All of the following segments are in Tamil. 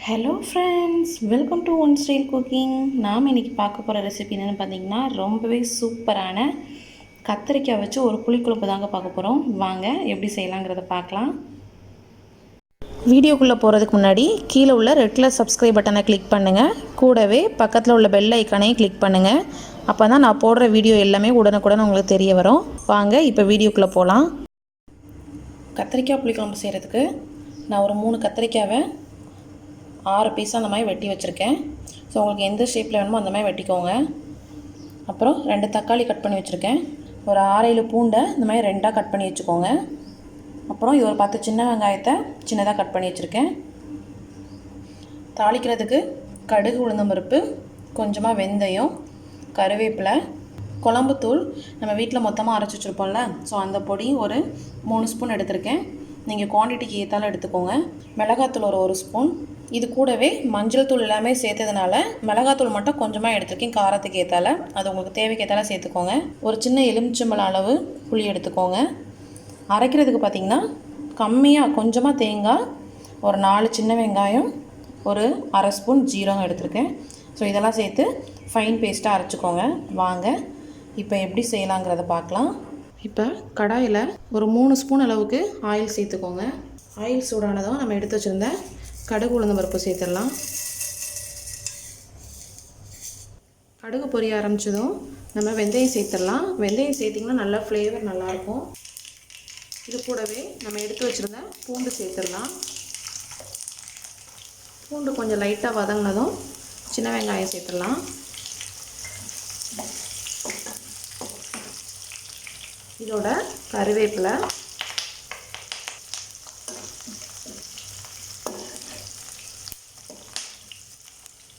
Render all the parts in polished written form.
Hello friends, welcome to one style cooking. நாம் இன்றைக்கி பார்க்க போகிற ரெசிபி என்னென்னு பார்த்தீங்கன்னா ரொம்பவே சூப்பரான கத்திரிக்காய் வச்சு ஒரு புளிக்குழம்பு தாங்க பார்க்க போகிறோம். வாங்க எப்படி செய்யலாங்கிறத பார்க்கலாம். வீடியோக்குள்ளே போகிறதுக்கு முன்னாடி கீழே உள்ள ரெட் கலர் சப்ஸ்கிரைப் பட்டனை கிளிக் பண்ணுங்கள். கூடவே பக்கத்தில் உள்ள பெல் ஐக்கானையும் கிளிக் பண்ணுங்கள். அப்போ தான் நான் போடுற வீடியோ எல்லாமே உடனுக்குடன் உங்களுக்கு தெரிய வரும். வாங்க இப்போ வீடியோக்குள்ளே போகலாம். கத்திரிக்காய் புளிக்குழம்பு செய்கிறதுக்கு நான் ஒரு 3 கத்திரிக்காவை 6 பீஸாக அந்த மாதிரி வெட்டி வச்சுருக்கேன். ஸோ உங்களுக்கு எந்த ஷேப்பில் வேணுமோ அந்த மாதிரி வெட்டிக்கோங்க. அப்புறம் 2 தக்காளி கட் பண்ணி வச்சுருக்கேன். ஒரு 6-7 பூண்டை இந்த மாதிரி 2ஆக கட் பண்ணி வச்சுக்கோங்க. அப்புறம் இது ஒரு 10 சின்ன வெங்காயத்தை சின்னதாக கட் பண்ணி வச்சுருக்கேன். தாளிக்கிறதுக்கு கடுகு, உளுந்தம்பருப்பு, கொஞ்சமாக வெந்தயம், கருவேப்பிலை, குழம்புத்தூள் நம்ம வீட்டில் மொத்தமாக அரைச்சி வச்சுருப்போம்ல, ஸோ அந்த பொடி ஒரு 3 ஸ்பூன் எடுத்திருக்கேன். நீங்கள் குவான்டிட்டிக்கு ஏற்றாலும் எடுத்துக்கோங்க. மிளகாத்தூள் ஒரு 1 ஸ்பூன். இது கூடவே மஞ்சள் தூள் எல்லாமே சேர்த்ததுனால மிளகாத்தூள் மட்டும் கொஞ்சமாக எடுத்துருக்கேன், காரத்துக்கு ஏற்றால. அது உங்களுக்கு தேவைக்கு ஏற்றால சேர்த்துக்கோங்க. ஒரு சின்ன எலுமிச்சம்பழம் அளவு புளி எடுத்துக்கோங்க. அரைக்கிறதுக்கு பார்த்திங்கன்னா கம்மியாக கொஞ்சமாக தேங்காய், ஒரு 4 சின்ன வெங்காயம், ஒரு அரை ஸ்பூன் ஜீரகம் எடுத்துருக்கேன். ஸோ இதெல்லாம் சேர்த்து ஃபைன் பேஸ்ட்டாக அரைச்சிக்கோங்க. வாங்க இப்போ எப்படி செய்யலாங்கிறத பார்க்கலாம். இப்போ கடாயில் ஒரு 3 ஸ்பூன் அளவுக்கு ஆயில் சேர்த்துக்கோங்க. ஆயில் சூடானதும் நம்ம எடுத்து வச்சுருந்த கடுகு, உளுந்தம் பருப்பு சேர்த்துடலாம். கடுகு பொரிய ஆரம்பித்ததும் நம்ம வெந்தயம் சேர்த்துடலாம். வெந்தயம் சேர்த்திங்கன்னா நல்லா ஃப்ளேவர் நல்லாயிருக்கும். இது கூடவே நம்ம எடுத்து வச்சுருந்த பூண்டு சேர்த்துடலாம். பூண்டு கொஞ்சம் லைட்டாக வதங்கினதும் சின்ன வெங்காயம் சேர்த்துடலாம். இதோட கருவேப்பிலை,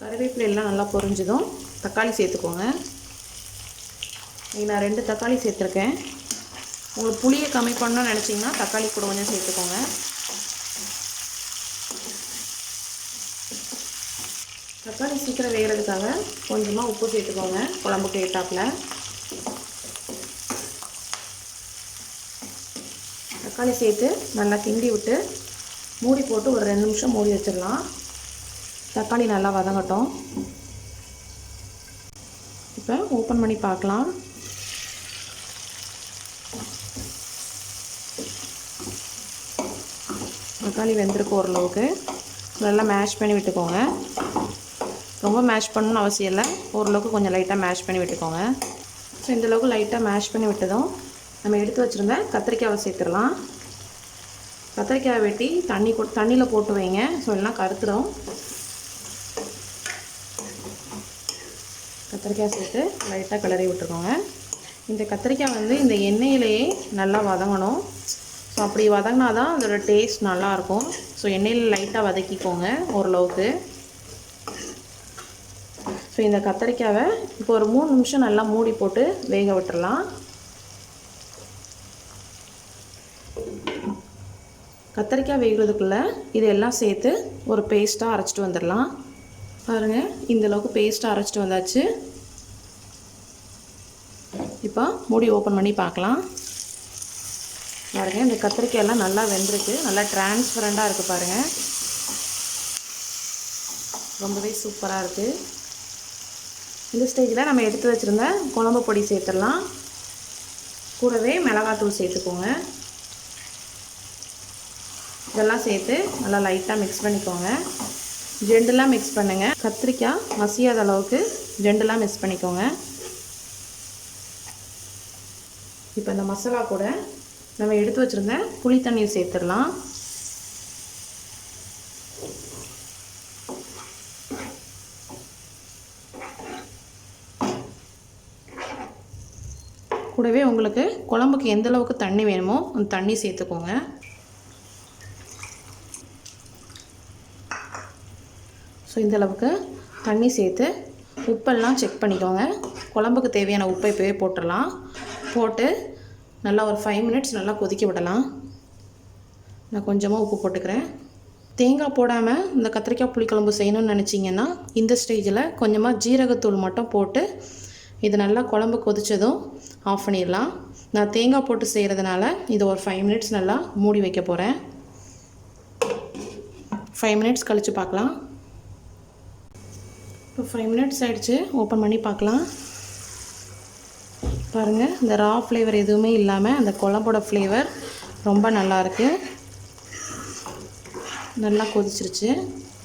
கருவேப்பிலை எல்லாம் நல்லா பொரிஞ்சதும் தக்காளி சேர்த்துக்கோங்க. நான் 2 தக்காளி சேர்த்துருக்கேன். உங்களுக்கு புளியை கம்மி பண்ணணும்னு நினச்சிங்கன்னா தக்காளி கூட கொஞ்சம் சேர்த்துக்கோங்க. தக்காளி சீக்கிரம் வேகிறதுக்காக கொஞ்சமாக உப்பு சேர்த்துக்கோங்க, குழம்புக்கு ஏற்றாப்புல. தக்காளி சேர்த்து நல்லா கிண்டி விட்டு மூடி போட்டு ஒரு 2 நிமிஷம் மூடி வச்சிடலாம். தக்காளி நல்லா வதங்கட்டும். இப்போ ஓப்பன் பண்ணி பார்க்கலாம். தக்காளி வெந்திருக்கு ஓரளவுக்கு. நல்லா மேஷ் பண்ணி விட்டுக்கோங்க. ரொம்ப மேஷ் பண்ணணும்னு அவசியம் இல்லை, ஓரளவுக்கு கொஞ்சம் லைட்டாக மேஷ் பண்ணி விட்டுக்கோங்க. ஸோ இந்தளவுக்கு லைட்டாக மேஷ் பண்ணி விட்டதும் நம்ம எடுத்து வச்சுருந்த கத்திரிக்காயை சேர்த்துடலாம். கத்திரிக்காயை வெட்டி தண்ணியில் போட்டு வைங்க, ஸோ எல்லாம் கருத்துடும். கத்திரிக்காய் சேர்த்து லைட்டாக கிளறி விட்டுருக்கோங்க. இந்த கத்திரிக்காய் வந்து இந்த எண்ணெயிலேயே நல்லா வதங்கணும். ஸோ அப்படி வதங்கினா தான் அதோட டேஸ்ட் நல்லாயிருக்கும். ஸோ எண்ணெயில் லைட்டாக வதக்கிக்கோங்க ஓரளவுக்கு. ஸோ இந்த கத்திரிக்காயை இப்போ ஒரு 3 நிமிஷம் நல்லா மூடி போட்டு வேக விட்டுடலாம். கத்திரிக்காய் வேகிறதுக்குள்ளே இதெல்லாம் சேர்த்து ஒரு பேஸ்ட்டாக அரைச்சிட்டு வந்துடலாம். பாருங்கள், இந்தளவுக்கு பேஸ்ட்டாக அரைச்சிட்டு வந்தாச்சு. இப்போ மூடி ஓப்பன் பண்ணி பார்க்கலாம். பாருங்கள், இந்த கத்திரிக்காயெல்லாம் நல்லா வெந்திருக்கு, நல்லா டிரான்ஸ்பரண்ட்டாக இருக்குது. பாருங்கள், ரொம்பவே சூப்பராக இருக்குது. இந்த ஸ்டேஜில் நம்ம எடுத்து வச்சுருந்த குழம்பு பொடி சேர்த்துடலாம். கூடவே மிளகாத்தூள் சேர்த்துக்கோங்க. இதெல்லாம் சேர்த்து நல்லா லைட்டாக மிக்ஸ் பண்ணிக்கோங்க. ஜெண்டெல்லாம் மிக்ஸ் பண்ணுங்கள். கத்திரிக்காய் மசியாத அளவுக்கு ஜெண்டெல்லாம் மிக்ஸ் பண்ணிக்கோங்க. இப்போ இந்த மசாலா கூட நம்ம எடுத்து வச்சுருந்த புளி தண்ணியை சேர்த்துடலாம். கூடவே உங்களுக்கு குழம்புக்கு எந்த அளவுக்கு தண்ணி வேணுமோ அந்த தண்ணி சேர்த்துக்கோங்க. ஸோ இந்தளவுக்கு தண்ணி சேர்த்து உப்பெல்லாம் செக் பண்ணிக்கோங்க. குழம்புக்கு தேவையான உப்பை இப்போவே போட்டுடலாம். போட்டு நல்லா ஒரு 5 மினிட்ஸ் நல்லா கொதிக்க விடலாம். நான் கொஞ்சமாக உப்பு போட்டுக்கிறேன். தேங்காய் போடாமல் இந்த கத்திரிக்காய் புளிக்குழம்பு செய்யணும்னு நினச்சிங்கன்னா இந்த ஸ்டேஜில் கொஞ்சமாக ஜீரகத்தூள் மட்டும் போட்டு இது நல்லா குழம்பு கொதித்ததும் ஆஃப் பண்ணிடலாம். நான் தேங்காய் போட்டு செய்கிறதுனால இது ஒரு 5 மினிட்ஸ் நல்லா மூடி வைக்க போகிறேன். 5 மினிட்ஸ் கழித்து பார்க்கலாம். இப்போ 5 மினிட்ஸ் ஆகிடுச்சு. ஓப்பன் பண்ணி பார்க்கலாம். பாருங்கள், இந்த ரா ஃப்ளேவர் எதுவுமே இல்லாமல் அந்த குழம்போட ஃப்ளேவர் ரொம்ப நல்லாயிருக்கு. நல்லா கொதிச்சிருச்சு.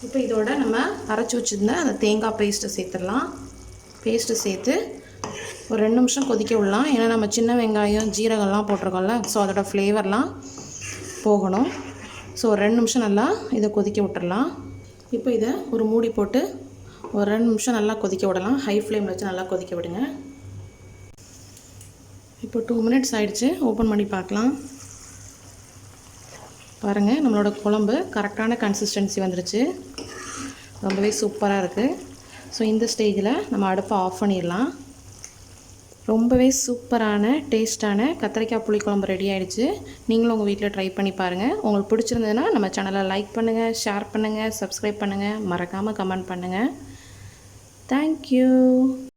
இப்போ இதோட நம்ம அரைச்சி வச்சுருந்த அந்த தேங்காய் பேஸ்ட்டை சேர்த்துடலாம். பேஸ்ட்டு சேர்த்து ஒரு 2 நிமிஷம் கொதிக்க விடலாம். ஏன்னா நம்ம சின்ன வெங்காயம் ஜீரகம்லாம் போட்டிருக்கோம்ல, ஸோ அதோட ஃப்ளேவர்லாம் போகணும். ஸோ ஒரு 2 நிமிஷம் நல்லா இதை கொதிக்க விட்டுடலாம். இப்போ இதை ஒரு மூடி போட்டு ஒரு 2 நிமிஷம் நல்லா கொதிக்க விடலாம். ஹை ஃப்ளேமில் வச்சு நல்லா கொதிக்க விடுங்க. இப்போ 2 மினிட்ஸ் ஆகிடுச்சு. ஓப்பன் பண்ணி பார்க்கலாம். பாருங்கள், நம்மளோட குழம்பு கரெக்டான கன்சிஸ்டன்சி வந்துருச்சு. ரொம்பவே சூப்பராக இருக்குது. ஸோ இந்த ஸ்டேஜில் நம்ம அடுப்பை ஆஃப் பண்ணிடலாம். ரொம்பவே சூப்பரான டேஸ்ட்டான கத்திரிக்காய் புளிக்குழம்பு ரெடி ஆகிடுச்சு. நீங்களும் உங்கள் வீட்டில் ட்ரை பண்ணி பாருங்கள். உங்களுக்கு பிடிச்சிருந்ததுன்னா நம்ம சேனலை லைக் பண்ணுங்கள், ஷேர் பண்ணுங்கள், சப்ஸ்கிரைப் பண்ணுங்கள், மறக்காமல் கமெண்ட் பண்ணுங்கள். தேங்க்யூ.